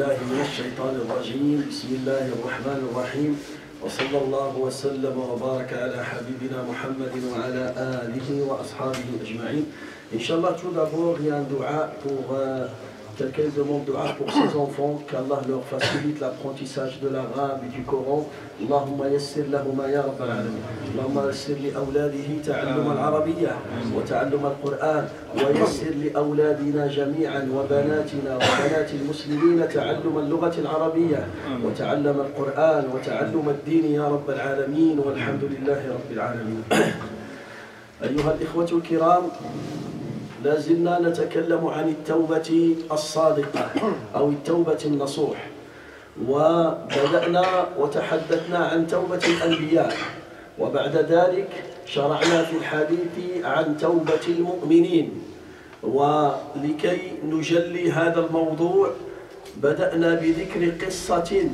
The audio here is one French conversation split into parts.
بالله من الشيطان الرجيم بسم الله الرحمن الرحيم وصلى الله وسلم وبارك على حبيبنا محمد وعلى آله وأصحابه أجمعين. Inch'Allah, tout d'abord, il y a un dua pour quelqu'un demande dua pour ses enfants, qu'Allah leur facilite l'apprentissage de l'arabe et du Coran. Allahumma yassir lahuma ya rabbal alamin. Allahumma yassir li awladihi ta'allum al-arabiyya wa ta'allum al-Qur'an wa yassir li awladina jami'an wa banatina wa banati al-muslimina ta'allum al-lughati al-arabiyya wa ta'allum al-Qur'an wa ta'allum ad-din ya rabbal alamin walhamdulillahi rabbil alamin. أيها الإخوة الكرام، لا زلنا نتكلم عن التوبة الصادقة أو التوبة النصوح، وبدأنا وتحدثنا عن توبة الأنبياء، وبعد ذلك شرعنا في الحديث عن توبة المؤمنين. ولكي نجلي هذا الموضوع بدأنا بذكر قصة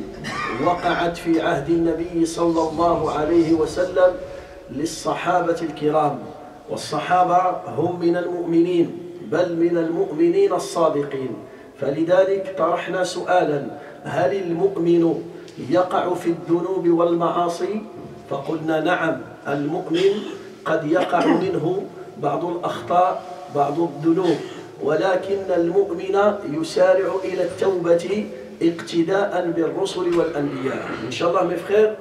وقعت في عهد النبي صلى الله عليه وسلم للصحابة الكرام، والصحابة هم من المؤمنين بل من المؤمنين الصادقين. فلذلك طرحنا سؤالا: هل المؤمن يقع في الذنوب والمعاصي؟ فقلنا نعم، المؤمن قد يقع منه بعض الأخطاء بعض الذنوب، ولكن المؤمن يسارع إلى التوبة اقتداء بالرسل والأنبياء. إن شاء الله mes frères,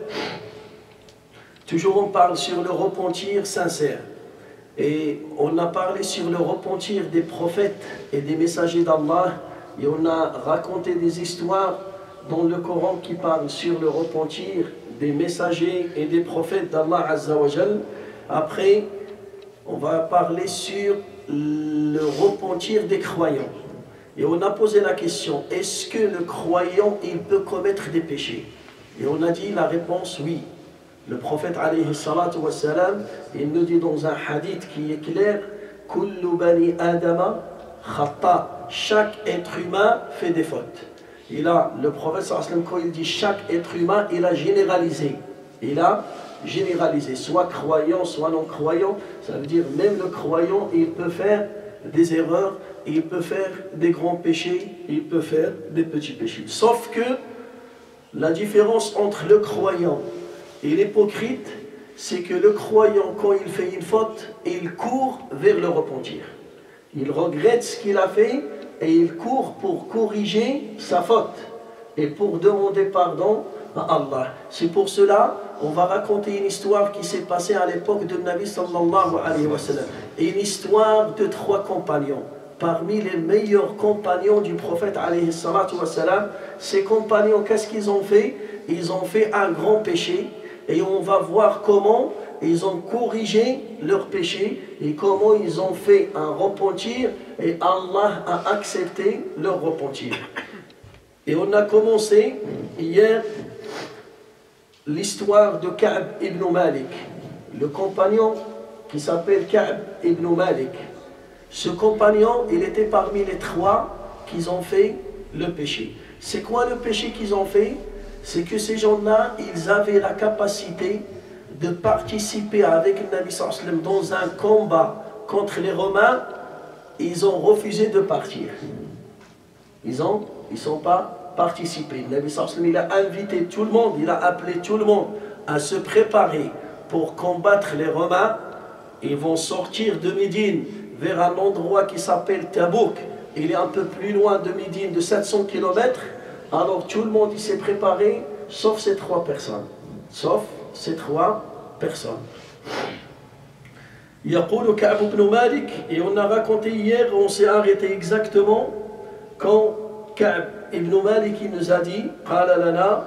toujours on parle sur le repentir sincère. Et on a parlé sur le repentir des prophètes et des messagers d'Allah, et on a raconté des histoires dans le Coran qui parlent sur le repentir des messagers et des prophètes d'Allah Azza wa Jal. Après, on va parler sur le repentir des croyants. Et on a posé la question: est-ce que le croyant, il peut commettre des péchés? Et on a dit la réponse oui. Le prophète alayhi salatu wa salam, il nous dit dans un hadith qui est clair: Kullu bani adama khata, chaque être humain fait des fautes. Et là, le prophète sallallahu alayhi wa sallam, quand il dit chaque être humain, il a généralisé. Il a généralisé, soit croyant, soit non croyant. Ça veut dire même le croyant, il peut faire des erreurs, il peut faire des grands péchés, il peut faire des petits péchés. Sauf que la différence entre le croyant et l'hypocrite, c'est que le croyant, quand il fait une faute, il court vers le repentir. Il regrette ce qu'il a fait et il court pour corriger sa faute et pour demander pardon à Allah. C'est pour cela on va raconter une histoire qui s'est passée à l'époque de Nabi sallallahu alayhi wa sallam. Une histoire de 3 compagnons. Parmi les meilleurs compagnons du prophète alayhi salatu wa sallam, ces compagnons, qu'est-ce qu'ils ont fait? Ils ont fait un grand péché. Et on va voir comment ils ont corrigé leurs péchés et comment ils ont fait un repentir et Allah a accepté leur repentir. Et on a commencé hier l'histoire de Ka'b ibn Malik, le compagnon qui s'appelle Ka'b ibn Malik. Ce compagnon, il était parmi les 3 qui ont fait le péché. C'est quoi le péché qu'ils ont fait? C'est que ces gens-là, ils avaient la capacité de participer avec le Nabi sallallahu alayhi wa sallam dans un combat contre les Romains. Ils ont refusé de partir. Ils ne sont pas participé. Le Nabi sallallahu alayhi wa sallam, il a invité tout le monde, il a appelé tout le monde à se préparer pour combattre les Romains. Ils vont sortir de Médine vers un endroit qui s'appelle Tabouk. Il est un peu plus loin de Médine, de 700 km. Alors tout le monde il s'est préparé, sauf ces 3 personnes. Sauf ces 3 personnes. Yaqulu Ka'b ibn Malik, et on a raconté hier, on s'est arrêté exactement quand Ka'b ibn Malik il nous a dit: Qala lana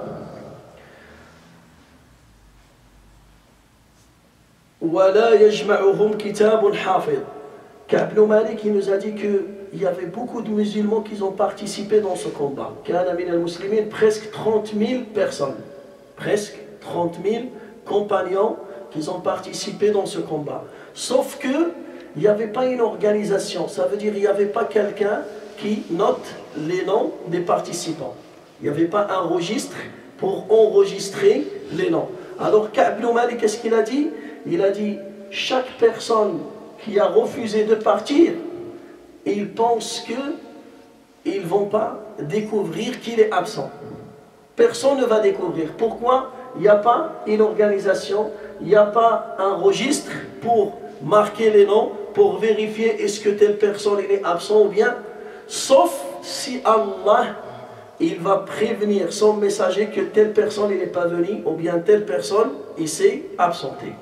wa la yajma'uhum kitabun hafid. Ka'b ibn Malik il nous a dit que il y avait beaucoup de musulmans qui ont participé dans ce combat. Kana min al-muslimin, presque 30 000 personnes. Presque 30 000 compagnons qui ont participé dans ce combat. Sauf que il n'y avait pas une organisation. Ça veut dire qu'il n'y avait pas quelqu'un qui note les noms des participants. Il n'y avait pas un registre pour enregistrer les noms. Alors Ka'b ibn Malik, qu'est-ce qu'il a dit? Il a dit: chaque personne qui a refusé de partir, il pense ils ne vont pas découvrir qu'il est absent. Personne ne va découvrir. Pourquoi? Il n'y a pas une organisation, il n'y a pas un registre pour marquer les noms, pour vérifier est-ce que telle personne est absent ou bien, sauf si Allah il va prévenir son messager que telle personne n'est pas venue ou bien telle personne il s'est absenté.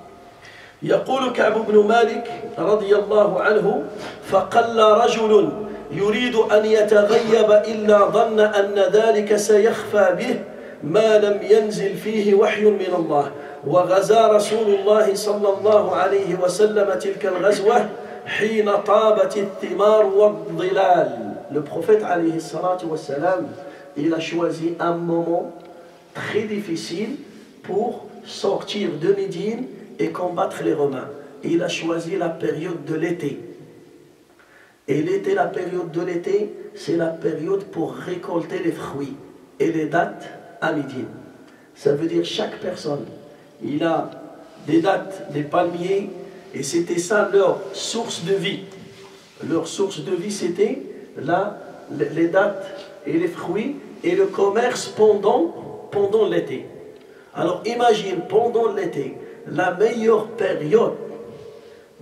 يقول كعب بن مالك رضي الله عنه فقل رجل يريد أن يتغيب إلا ظن أن ذلك سيخفى به ما لم ينزل فيه وحي من الله وغزا رسول الله صلى الله عليه وسلم تلك الغزوة حين طابت الثمار والظلال. Le prophète alayhi salatu wassalam, il a choisi un moment très difficile pour sortir de Médine et combattre les Romains. Il a choisi la période de l'été. Et l'été, la période de l'été, c'est la période pour récolter les fruits et les dattes à Médine. Ça veut dire chaque personne, il a des dattes, des palmiers, et c'était ça leur source de vie. Leur source de vie, c'était les dattes et les fruits et le commerce pendant l'été. Alors imagine, pendant l'été, la meilleure période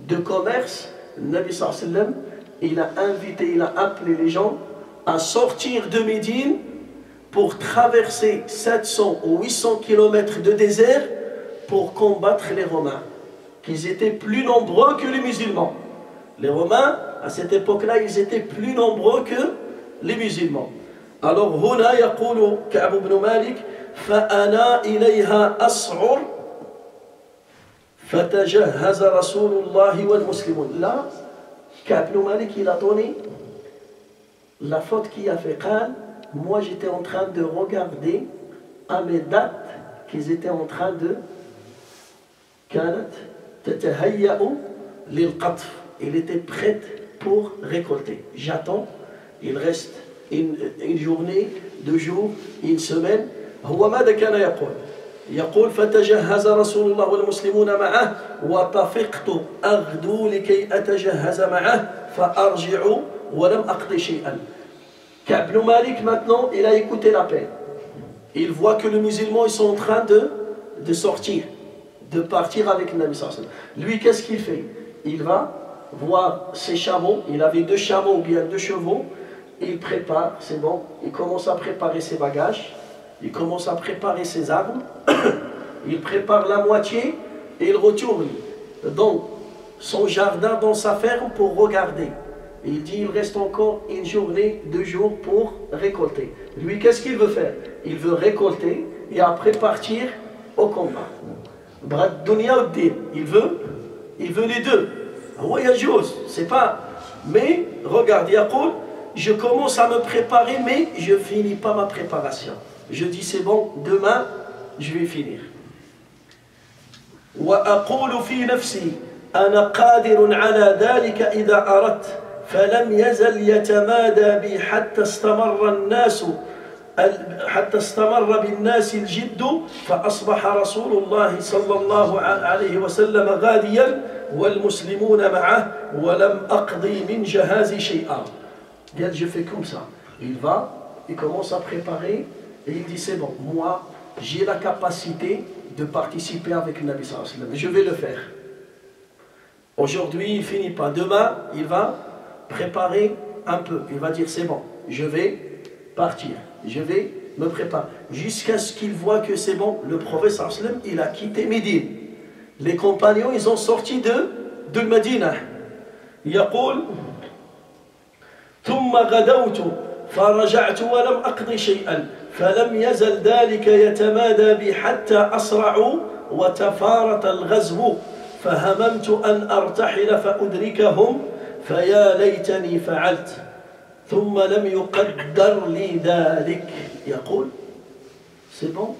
de commerce, le Nabi sallallahu alayhi wa sallam, il a invité, il a appelé les gens à sortir de Médine pour traverser 700 ou 800 km de désert pour combattre les Romains, qu'ils étaient plus nombreux que les musulmans. Les Romains, à cette époque-là, ils étaient plus nombreux que les musulmans. Alors, هنا يقول كعب بن مالك فأنا إليها أسعر فتجهز رسول الله والمسلمون. Là, Ka'b ibn Malik, il a donné la faute qu'il a fait. Moi, j'étais en train de regarder à mes dates qu'ils étaient en train de كانت تتهيأ للقطف. Il était prêt pour récolter. J'attends, il reste une journée, 2 jours, une semaine. هو ماذا كان يقول؟ يقول فتجهز رسول الله والمسلمون معه وطفقت أغدو لكي أتجهز معه فأرجع ولم أقضي شيئا. Ka'b ibn Malik maintenant il a écouté l'appel. Il voit que les musulmans ils sont en train de sortir, de partir avec le Nabi sallallahu alayhi wa sallam. Lui qu'est-ce qu'il fait? Il va voir ses chameaux, il avait 2 chameaux ou bien 2 chevaux, il prépare, c'est bon, il commence à préparer ses bagages, il commence à préparer ses armes, il prépare la moitié et il retourne dans son jardin, dans sa ferme pour regarder. Et il dit il reste encore une journée, 2 jours pour récolter. Lui qu'est-ce qu'il veut faire? Il veut récolter et après partir au combat. Brad dunya ou din, il veut les deux. C'est pas. Mais regarde, Yaqul, je commence à me préparer, mais je ne finis pas ma préparation. Je dis c'est bon, demain je vais finir. وأقول في نفسي أنا قادر على ذلك إذا أردت فلم يزل يتمادى بي حتى استمر بالناس الجد فأصبح رسول الله صلى الله عليه وسلم غاديا والمسلمون معه ولم أقضي من جهازي شيئا. Je fais comme ça. Il commence à préparer et il dit c'est bon, moi j'ai la capacité de participer avec le Nabi sallallahu alayhi wa sallam. Je vais le faire. Aujourd'hui il finit pas. Demain il va préparer un peu. Il va dire c'est bon, je vais partir. Je vais me préparer. Jusqu'à ce qu'il voit que c'est bon, le prophète sallallahu alayhi wa sallam, il a quitté Médine. Les compagnons, ils ont sorti de Médine. يقول ثم غدوت فرجعت ولم أقضي شيئا فلم يزل ذلك يتمادى بي حتى أسرعوا وتفارت الغزو فهممت أن أرتحل فأدركهم فيا ليتني فعلت ثم لم يقدر لي ذلك. يقول c'est bon,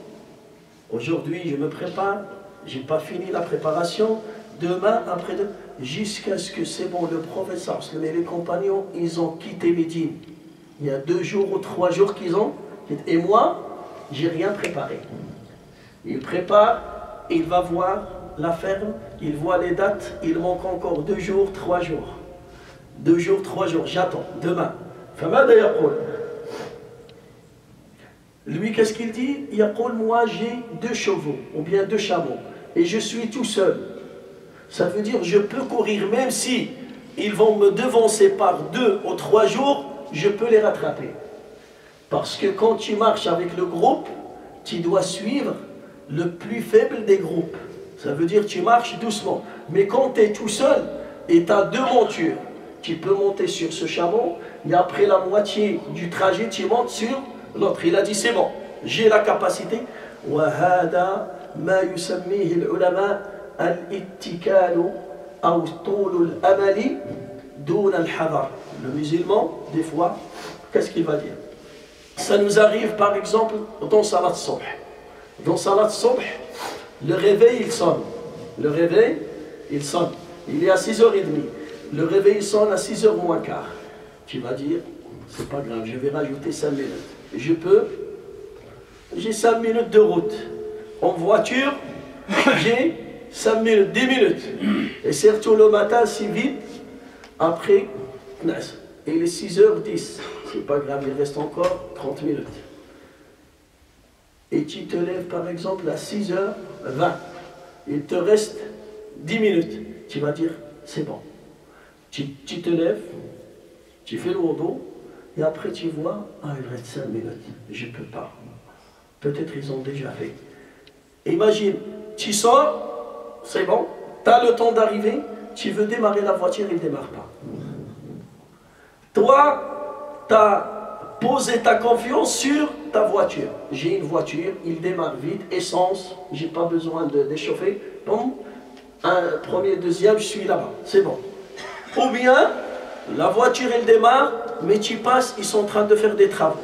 aujourd'hui je me prépare, j'ai pas fini la préparation, demain, après-demain, jusqu'à ce que c'est bon, le prophète sallallahu alayhi wa sallam et les compagnons, ils ont quitté Médine. Il y a 2 jours ou 3 jours qu'ils ont, et moi, j'ai rien préparé. Il prépare, il va voir la ferme, il voit les dates, il manque encore 2 jours, 3 jours. 2 jours, 3 jours, j'attends, demain. فماذا يقول؟ Lui, qu'est-ce qu'il dit? Il dit, moi j'ai 2 chevaux, ou bien 2 chameaux, et je suis tout seul. Ça veut dire, je peux courir, même si ils vont me devancer par 2 ou 3 jours, je peux les rattraper. Parce que quand tu marches avec le groupe, tu dois suivre le plus faible des groupes. Ça veut dire, tu marches doucement. Mais quand tu es tout seul, et tu as 2 montures, tu peux monter sur ce chameau, et après la moitié du trajet, tu montes sur l'autre. Il a dit, c'est bon, j'ai la capacité. وَهَذَا مَا يُسَمِّيهِ الْعُلَمَاء الْإِتِّكَالُ أَوْ طُولُ الْأَمَلِ دُونَ الْحَذَرِ. Le musulman, des fois, qu'est-ce qu'il va dire? Ça nous arrive par exemple dans Salat Subh. Dans Salat Subh, le réveil il sonne. Le réveil il sonne. Il est à 6h30. Le réveil sonne à 6h moins quart. Tu vas dire, c'est pas grave, je vais rajouter 5 minutes. J'ai 5 minutes de route. En voiture, j'ai 5 minutes, 10 minutes. Et surtout le matin, si vite, après, et il est 6h10. C'est pas grave, il reste encore 30 minutes. Et tu te lèves par exemple à 6h20. Il te reste 10 minutes. Tu vas dire, c'est bon. Tu te lèves, tu fais le wudu, et après tu vois, il reste 5 minutes. Je ne peux pas. Peut-être ils ont déjà fait. Imagine, tu sors, c'est bon, tu as le temps d'arriver, tu veux démarrer la voiture, il ne démarre pas. Toi, tu as posé ta confiance sur ta voiture. J'ai une voiture, il démarre vite, essence, je n'ai pas besoin d'échauffer. Bon, un premier, deuxième, je suis là-bas, c'est bon. Ou bien, la voiture, elle démarre, mais tu passes, ils sont en train de faire des travaux.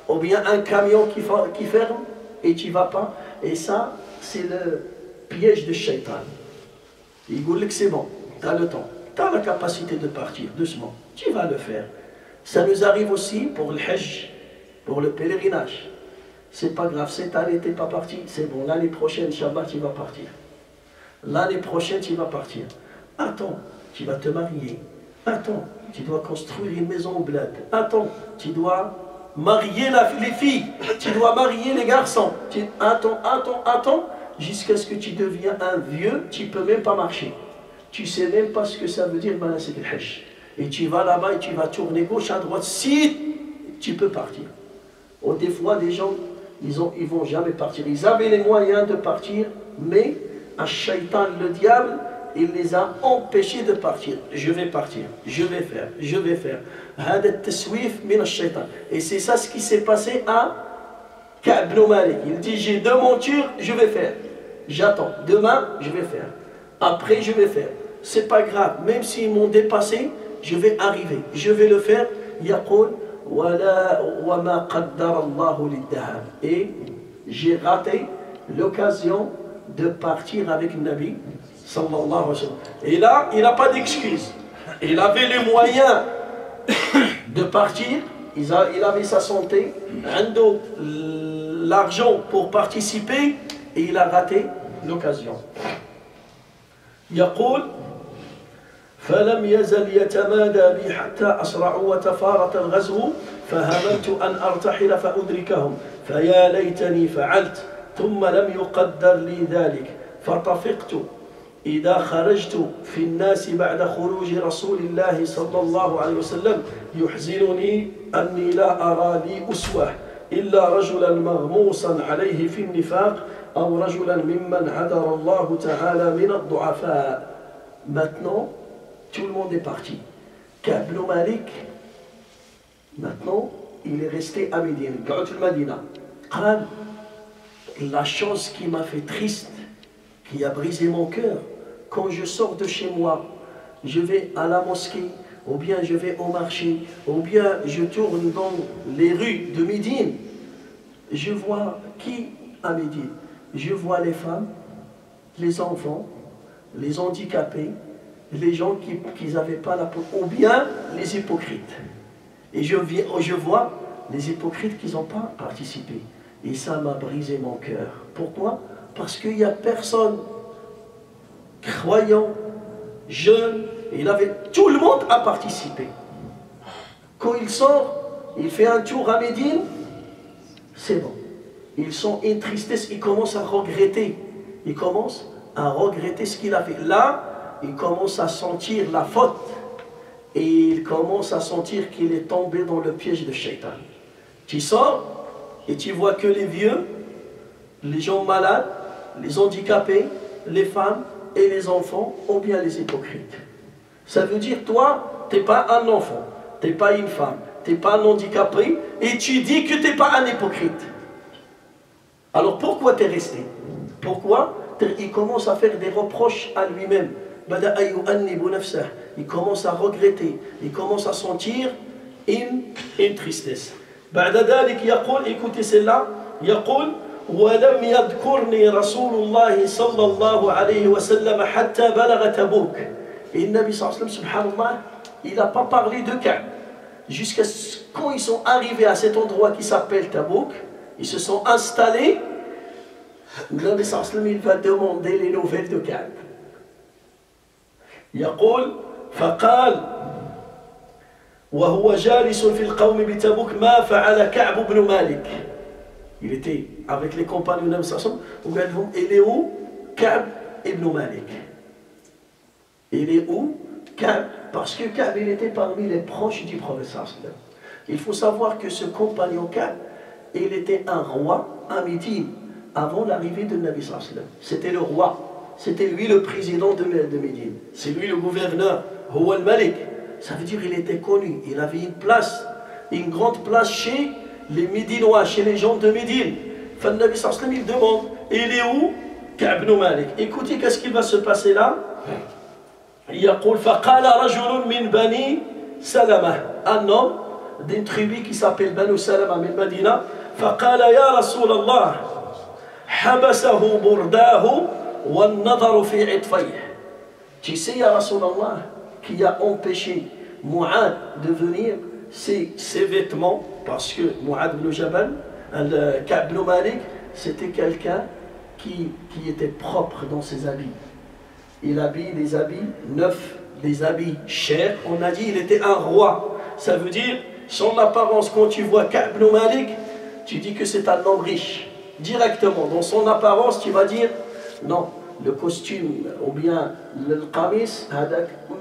Ou bien un camion qui ferme et tu ne vas pas. Et ça, c'est le piège de Shaitan. Il dit que c'est bon, tu as le temps, tu as la capacité de partir doucement, tu vas le faire. Ça nous arrive aussi pour le Hajj, pour le pèlerinage. C'est pas grave, cette année tu n'es pas parti, c'est bon, l'année prochaine, Shabbat, tu vas partir. L'année prochaine, tu vas partir. Attends, tu vas te marier. Attends, tu dois construire une maison au bled. Attends, tu dois marier les filles. Tu dois marier les garçons. Attends, jusqu'à ce que tu deviens un vieux, tu ne peux même pas marcher. Tu ne sais même pas ce que ça veut dire, c'est le Hajj. Et tu vas là-bas et tu vas tourner gauche à droite, si tu peux partir. Ou des fois, des gens, ils ne vont jamais partir. Ils avaient les moyens de partir, mais un shaitan, le diable, il les a empêchés de partir. Je vais partir, je vais faire. Et c'est ça ce qui s'est passé à Ka'b ibn Malik. Il dit, j'ai 2 montures, je vais faire. J'attends, demain, je vais faire. Après, je vais faire. C'est pas grave, même s'ils m'ont dépassé, je vais arriver, je vais le faire. Yaqul, wa ma qaddara Allahu lid-dahab. Et j'ai raté l'occasion de partir avec le Nabi sallallahu alayhi wa sallam. Et là, il n'a pas d'excuse. Il avait les moyens de partir, il avait sa santé, l'argent pour participer, et il a raté l'occasion. يقول فلم يزل يتمادى بي حتى أسرعوا وتفارط الغزو فهممت أن أرتحل فأدركهم فيا ليتني فعلت ثم لم يقدر لي ذلك فطفقت إذا خرجت في الناس بعد خروج رسول الله صلى الله عليه وسلم يحزنني أني لا أرى لي أسوة إلا رجلا مغموسا عليه في النفاق أو رجلا ممن عذر الله تعالى من الضعفاء. Maintenant, tout le monde est parti. Ka'b ibn Malik, maintenant, il est resté à Médine, Madina. La chose qui m'a fait triste, qui a brisé mon cœur, quand je sors de chez moi, je vais à la mosquée, ou bien je vais au marché, ou bien je tourne dans les rues de Médine, je vois qui à Médine? Je vois les femmes, les enfants, les handicapés, les gens qui n'avaient pas la peau, ou bien les hypocrites. Et je vois les hypocrites qui n'ont pas participé. Et ça m'a brisé mon cœur. Pourquoi? Parce qu'il n'y a personne croyant, jeune, tout le monde a participé. Quand il sort, il fait un tour à Médine, c'est bon. ils sont une tristesse, ils commencent à regretter. Ils commencent à regretter ce qu'il a fait. Là, ils commencent à sentir la faute. Et ils commencent à sentir qu'il est tombé dans le piège de Shaitan. Tu sors et tu vois que les vieux, les gens malades, les handicapés, les femmes et les enfants, ou bien les hypocrites. Ça veut dire, toi, tu n'es pas un enfant, tu n'es pas une femme, tu n'es pas un handicapé, et tu dis que tu n'es pas un hypocrite. Alors pourquoi tu es resté? Pourquoi? Il commence à faire des reproches à lui-même. Il commence à regretter, il commence à sentir une tristesse. Écoutez celle-là, يقول ولم يذكرني رسول الله صلى الله عليه وسلم حتى بلغ تبوك. Et le Nabi sallallahu alayhi wa sallam, subhanallah, il n'a pas parlé de Ka'b. Jusqu'à quand ils sont arrivés à cet endroit qui s'appelle Tabouk, ils se sont installés, le Nabi sallallahu alayhi wa sallam, il va demander les nouvelles de Ka'b. يقول فقال وهو جالس في القوم بتبوك ما فعل كعب بن مالك. Il était avec les compagnons du Nabi sallallahu alayhi wa sallam. Il est où Ka'b ibn Malik? Il est où Ka'b? Parce que Ka'b, il était parmi les proches du prophète sallallahu alayhi wa sallam. Il faut savoir que ce compagnon Ka'b, il était un roi à Médine avant l'arrivée de Nabi sallallahu alayhi wa sallam. C'était le roi, c'était lui le président de Médine, c'est lui le gouverneur, Huwa al-Malik. Ça veut dire qu'il était connu, il avait une place, une grande place chez les Médinois, chez les gens de Médine. Enfin, le Nabi sallallahu alayhi wa sallam, il demande, il est où Ka'b ibn Malik? Écoutez, qu'est-ce qui va se passer là? يقول فقال رجل من بني سلمة, un homme d'une tribu qui s'appelle Banu Salama من مدينة, فقال يا رسول الله حبسه برداه والنظر في عطفيه. Tu sais, ya Rasulallah, qui a empêché Mu'ad de venir, c'est ses vêtements, parce que Mu'ad ibn Jabal, Ka'b ibn Malik, c'était quelqu'un qui était propre dans ses habits. Il habille des habits neufs, des habits chers. On a dit il était un roi. Ça veut dire, son apparence, quand tu vois Ka'b ibn Malik, tu dis que c'est un homme riche. Directement, dans son apparence, tu vas dire, non, le costume, ou bien le qamis,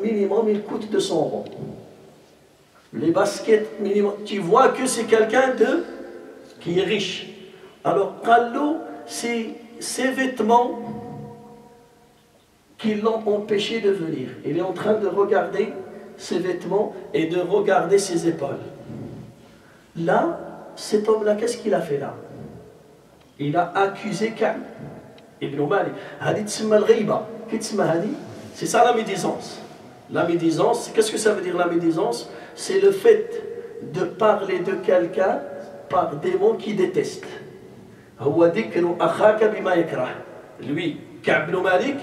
minimum, il coûte 200 €. Les baskets, minimum, tu vois que c'est quelqu'un qui est riche. Alors, Qallo, c'est ses vêtements qui l'ont empêché de venir. Il est en train de regarder ses vêtements et de regarder ses épaules. Là, cet homme-là, qu'est-ce qu'il a fait là? Il a accusé Ka'b ibn Malik. C'est ça la médisance. La médisance, qu'est-ce que ça veut dire la médisance? C'est le fait de parler de quelqu'un par des mots qu'il déteste. Lui, Ka'b ibn Malik,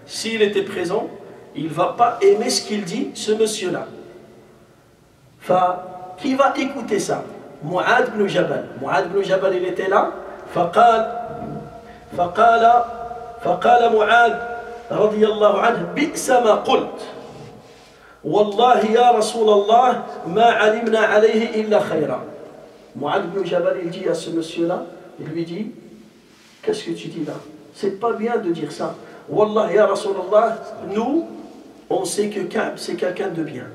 s'il était présent, il ne va pas aimer ce qu'il dit, ce monsieur-là. Qui va écouter ça? Mu'ad ibn Jabal. Mu'ad ibn Jabal, il était là. فقال معاذ رضي الله عنه بئس ما قلت والله يا رسول الله ما علمنا عليه إلا خيرا. Mu'ad ibn Jabal, il dit à ce monsieur-là, il lui dit, qu'est-ce que tu dis là? C'est pas bien de dire ça. Wallah ya Rasulallah, nous, on sait que Ka'b, c'est quelqu'un de bien.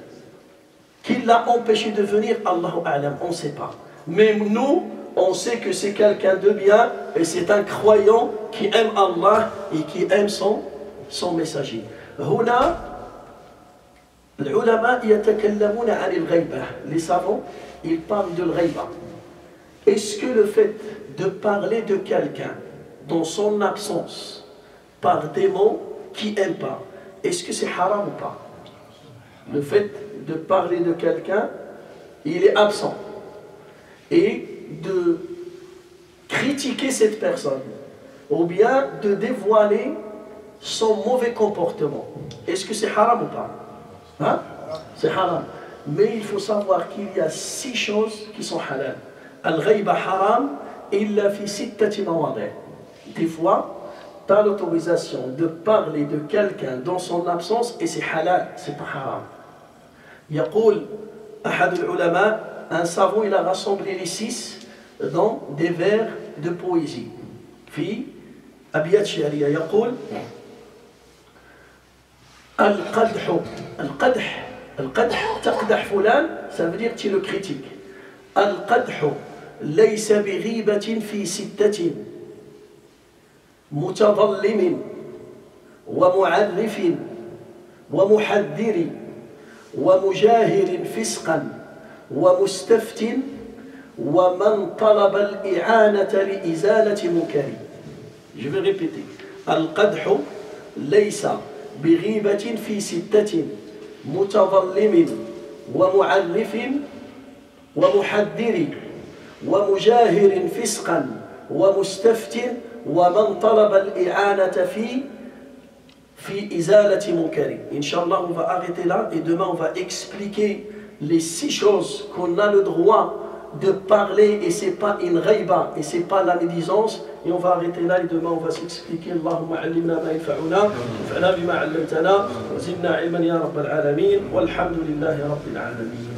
Qui l'a empêché de venir, Allahu A'lam, on ne sait pas. Mais nous, on sait que c'est quelqu'un de bien et c'est un croyant qui aime Allah et qui aime son messager. Huna, l'ulama yatakallamuna 'an al-ghayba. Les savants, ils parlent de l'ghayba. Est-ce que le fait de parler de quelqu'un dans son absence par des mots qui n'aiment pas, est-ce que c'est haram ou pas? Le fait de parler de quelqu'un, il est absent, et de critiquer cette personne, ou bien de dévoiler son mauvais comportement, est-ce que c'est haram ou pas? Hein? C'est haram. Mais il faut savoir qu'il y a 6 choses qui sont halal. Al-ghayba haram illa fi sittati mawadi'. Des fois, tu as l'autorisation de parler de quelqu'un dans son absence et c'est halal, c'est pas haram. Yaqul ahad al-ulama, un savant, il a rassemblé les 6 dans des vers de poésie. في أبيات شعرية يقول القدح القدح القدح تقدح فلان ça veut dire tu le critiques. القدح ليس بغيبة في ستة متظلم ومعرف ومحذر ومجاهر فسقا ومستفت ومن طلب الإعانة لإزالة منكر. Je vais répéter. القدح ليس بغيبة في ستة متظلم ومعرف ومحذر ومجاهر فسقا ومستفت ومن طلب الإعانة في إزالة منكر. Inch'Allah, on va arrêter là et demain on va expliquer les 6 choses qu'on a le droit de parler et c'est pas une ghaiba et c'est pas la médisance. Et on va arrêter là et demain on va s'expliquer. Allahumma allimna ma yanfa'una wanfa'na bima 'allamtana wa zidna ilman ya rabbal alamin walhamdulillahi rabbil alamin.